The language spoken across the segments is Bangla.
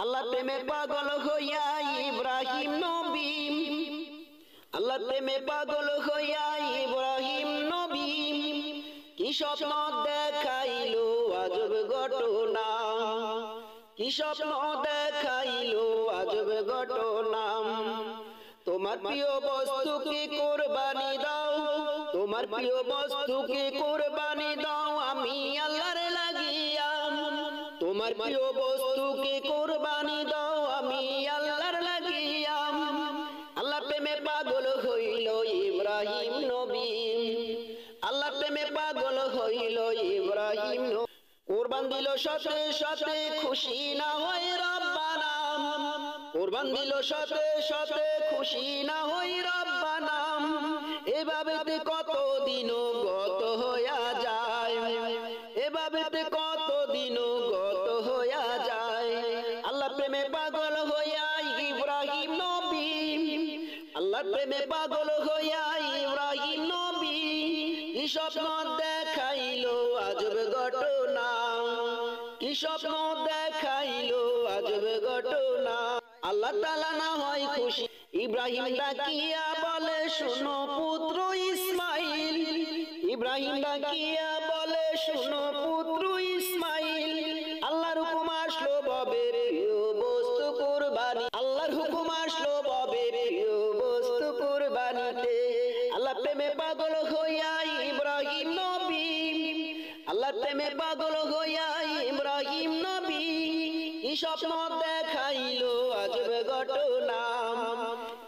আল্লাহ প্রেমে পাগল হইয়া ইব্রাহিম নবী, আল্লাহ প্রেমে পাগল হইয়া ইব্রাহিম নবী কি স্বপ্ন দেখাইলো আজব ঘটনা, কি স্বপ্ন দেখাইলো আজব ঘটনা। তোমার প্রিয় বস্তুকে কুরবানি দাও, তোমার প্রিয় বস্তুকে কুরবানি দাও আমি আল্লাহর লাগিয়া, তোমার প্রিয় বস্তুকে কুরবানি দাও আমি আল্লাহর লাগিয়া। আল্লাহ প্রেমে পাগল হইল ইব্রাহিম নবী, আল্লাহ প্রেমে পাগল হইল ইব্রাহিম নবী। কুরবান দিল সাথে সাথে খুশি না হয় রব্বানা, কুরবান দিল সাথে সাথে খুশি না হয় রব্বানা। এভাবে কতদিন গত হইয়া যায়, এভাবে কতদিন গত হইয়া যায়। আল্লাহ প্রেমে পাগল হইয়া ইব্রাহিম নবী, আল্লাহ প্রেমে পাগল হইয়া ইব্রাহিম নবী কি স্বপ্ন দেখাইলো আজব ঘটনা, কি স্বপ্ন দেখাইলো আজব ঘটনা। আল্লাহ তাআলা না হয় খুশি, ইব্রাহিম ডাকিয়া বলে শুনো পুত্র ইসমাইল, ইব্রাহিম ডাকিয়া বলে শুনো পুত্র ইসমাইল। আল্লাহর হুকুম আসলো ববে প্রিয় বস্তু কুরবানি, আল্লাহর হুকুম আসলো ববে প্রিয় বস্তু কুরবানিতে। আল্লাহ প্রেমে পাগল হইয়া ইব্রাহিম নবী, আল্লাহ প্রেমে পাগল হইয়া ইব্রাহিম নবী কি স্বপ্ন দেখাইলো আজব ঘটনা,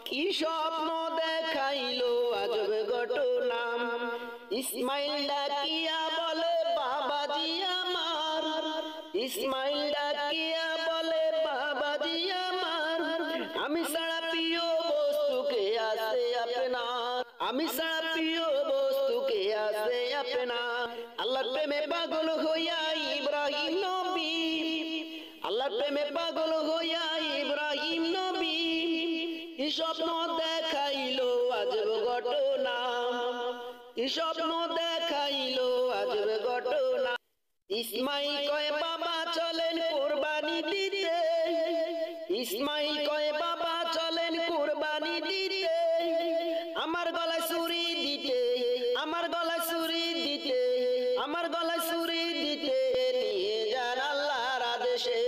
কি স্বপ্ন দেখাইলো আজব ঘটনা। ইসমাইল ডাকিয়া বলে বাবাজি আমার, ইসমাইল ডাকিয়া বলে বাবাজি আমার আমি সারা প্রিয় বস্তুকে আছে আপনার, আমি সারা প্রিয় বস্তুকে আছে আপনার। আল্লাহ প্রেমে পাগল হইয়া ইব্রাহিম নবী, আল্লাহ প্রেমে পাগল হইয়া ইব্রাহিম নবী কি স্বপ্ন দেখাইলো আজব ঘটনা, কি স্বপ্ন দেখাইলো আজব ঘটনা। ইসমাইল কয় বাবা চলেন কুরবানি দিতে, ইসমাইল কয় বাবা চলেন কুরবানি দিতে, আমার গলায় ছুরি দিতে, আমার গলায় ছুরি দিতে, আমার গলায় ছুরি দিতে নিয়ে যান আল্লাহর আদেশে,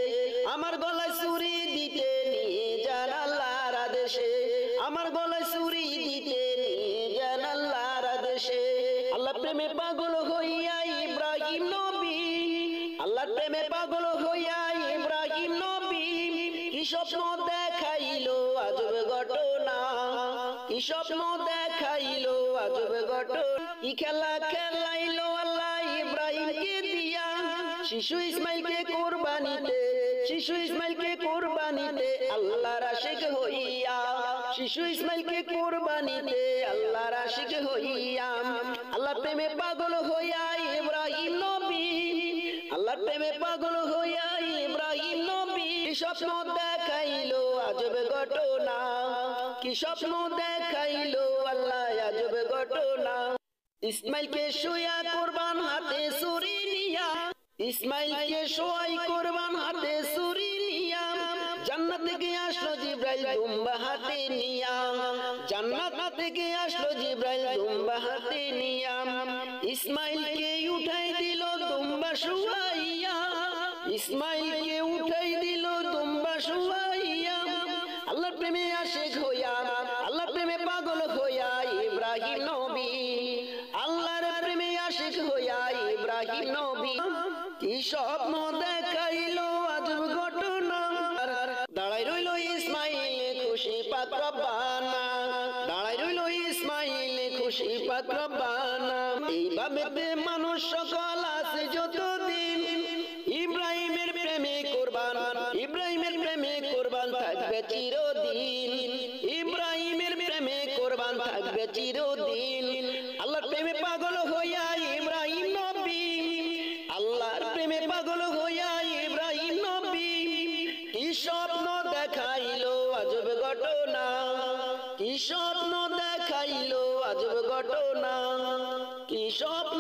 আমার গলায় ছুরি দিতে নিয়ে যান আল্লাহর আদেশে, আমার গলায় ছুরি দিতে নিয়ে যান আল্লাহর আদেশে। আল্লাহ প্রেমে পাগল হইয়া ইব্রাহিম নবী, আল্লাহ প্রেমে পাগল হইয়া ইব্রাহিম নবী কি স্বপ্ন দেখাইলো আজব ঘটনা, কি স্বপ্ন দেখাইলো আজব ঘটনা। কি খেলা খেলাইলো আল্লাহ ইব্রাহিমকে দিয়া, শিশু ইসমাইলকে কুরবানিতে, শিশু ইসমাইলকে কুরবানিতে আল্লাহর আশিক হইয়া, শিশু ইসমাইলকে কুরবানিতে আল্লাহর আশিক হইয়া। আল্লাহ প্রেমে পাগল হইয়া ইব্রাহিম নবী, আল্লাহ প্রেমে পাগল হইয়া ইব্রাহিম নবী কি স্বপ্ন দেখাইলো আজব ঘটনা, কি স্বপ্ন দেখাইলো আল্লাহ আজব ঘটনা। ইসমাইলকে শুয়া কুরবান হাতে ছুরি নিয়া, ইসমাইলকে শোয়াই কুরবান হাতে ছুরি নিয়া, জান্নাত থেকে আসলো জিব্রাইল দুম্বা হাতে নিয়া, জান্নাত থেকে আসলো জিব্রাইল দুম্বা হাতে নিয়া। ইসমাইলকে উঠাই দিল দুম্বা শুয়াইয়া, ইসমাইলকে উঠাই দিল দুম্বা শুয়াইয়া। আল্লাহর প্রেমে আশিক হইয়া, আল্লাহর প্রেমে পাগল হইয়া ইব্রাহিম নবী, আল্লাহর প্রেমে আশিক হইয়া ইব্রাহিম নবী কি স্বপ্ন দেখাইলো আজব ঘটনা। দাঁড়াই রইল ইসমাইল খুশি পাক রব্বানা, দাঁড়াই রইল ইসমাইল খুশি পাক রব্বানা। এইভাবে মানুষ সকল আছে যতদিন ইব্রাহিমের প্রেমে কুরবান, ইব্রাহিমের প্রেমে কুরবান থাকবে চিরদিন, ইব্রাহিমের প্রেমে কুরবান থাকবে চিরদিন। আল্লাহর প্রেমে পাগল হইয়া ইব্রাহিম নবী, আল্লাহর প্রেমে পাগল হইয়া ইব্রাহিম নবী কি স্বপ্ন দেখাইলো আজব ঘটনা, কি স্বপ্ন দেখাইলো আজব ঘটনা, কি স্বপ্ন